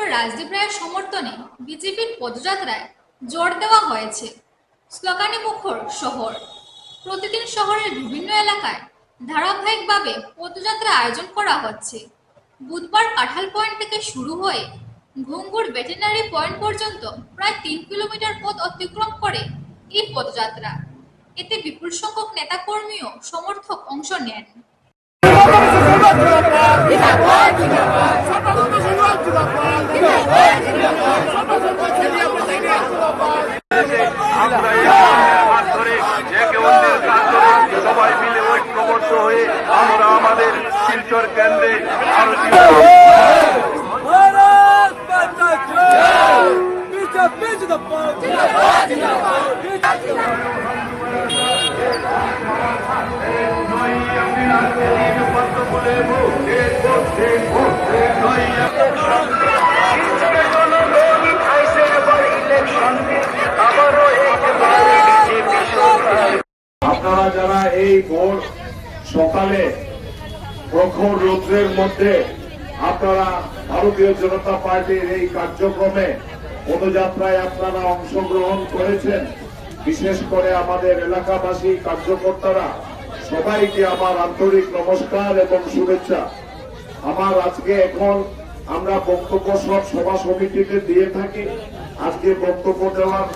Doctor Rajdeep রায়ের সমর্থনে বিজেপির পদযাত্রায় জোর দেওয়া হয়েছে। স্লোগানে মুখর শহর। প্রতিদিন শহরের বিভিন্ন এলাকায় ধারাবাহিকভাবে পদযাত্রা আয়োজন করা হচ্ছে। বুধবার কাঁঠাল পয়েন্ট থেকে শুরু হয়ে ঘুঙ্গুর ভেটেরিনারি পয়েন্ট পর্যন্ত প্রায় ৩ কিলোমিটার পথ অতিক্রম করে এই পদযাত্রা। এতে বিপুল সংখ্যক নেতাকর্মী ও সমর্থক অংশ নেন। সবাই মিলে ঐক্যবদ্ধ হয়ে আমরা আমাদের শিলচর কেন্দ্রে আরো আপনারা যারা এই ভোর সকালে প্রখর রৌদ্রের মধ্যে আপনারা ভারতীয় জনতা পার্টির এই কার্যক্রমে পদযাত্রায় আপনারা অংশগ্রহণ করেছেন, বিশেষ করে আমাদের এলাকাবাসী কার্যকর্তারা সবাইকে আমার আন্তরিক নমস্কার এবং শুভেচ্ছা। আমার আজকে এখন আমরা বক্তব্য সব সভা সমিতিতে দিয়ে থাকি, আজকে বক্তব্য দেওয়ার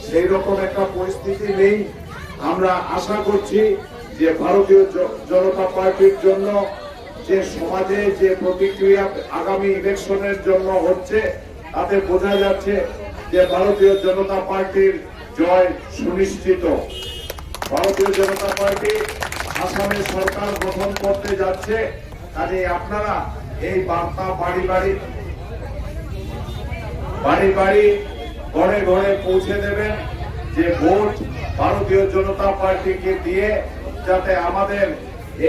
সেই রকম একটা পরিস্থিতি নেই। আমরা আশা করছি যে ভারতীয় জনতা পার্টির জন্য যে সমাজে যে প্রতিক্রিয়া আগামী ইলেকশনের জন্য হচ্ছে তাতে বোঝা যাচ্ছে যে ভারতীয় জনতা পার্টির জয় সুনিশ্চিত। ভারতীয় জনতা পার্টি আসামে সরকার গঠন করতে যাচ্ছে, কাজে আপনারা এই বার্তা বাড়ি বাড়ি ঘরে ঘরে পৌঁছে দেবেন যে ভোট ভারতীয় জনতা পার্টিকে দিয়ে যাতে আমাদের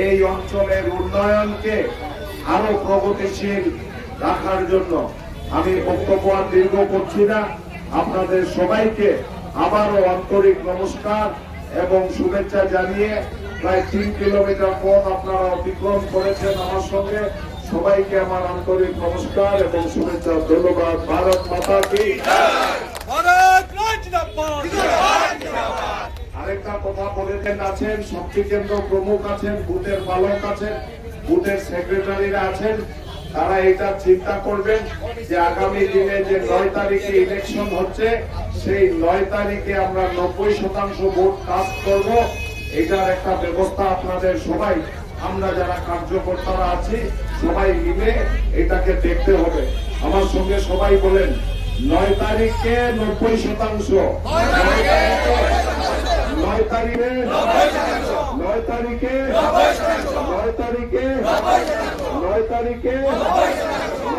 এই অঞ্চলের উন্নয়নকে আরো প্রগতিশীল রাখার জন্য। আমি বক্তব্য আর দীর্ঘ করছি না, আপনাদের সবাইকে আবারও আন্তরিক নমস্কার এবং শুভেচ্ছা জানিয়ে প্রায় ৩ কিলোমিটার পথ আপনারা অতিক্রম করেছেন আমার সঙ্গে, সবাইকে আমার আন্তরিক নমস্কার এবং শুভেচ্ছা। ধন্যবাদ। ভারত মাতা কি আরেকটা কথা বলেছেন, আছেন শক্তি কেন্দ্র প্রমুখ আছেন, বুথের পালক আছেন, বুথের সেক্রেটারিরা আছেন, তারা এটা চিন্তা করবেন যে আগামী দিনে যে ৯ তারিখে ইলেকশন হচ্ছে সেই ৯ তারিখে আমরা ৯০% ভোট কাস্ট করব। এটার একটা ব্যবস্থা আপনাদের সবাই, আমরা যারা কার্যকর্তারা আছি সবাই মিলে এটাকে দেখতে হবে। আমার সঙ্গে সবাই বলেন ৯ তারিখে ৯০%, ৯ তারিখে ৯ তারিখে ৯ তারিখে ৯ তারিখে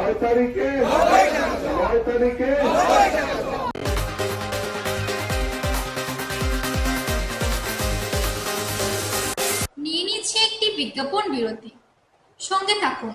৯ তারিখে ৯ তারিখে। নিয়ে নিচ্ছে একটি বিজ্ঞাপন বিরতি, সঙ্গে থাকুন।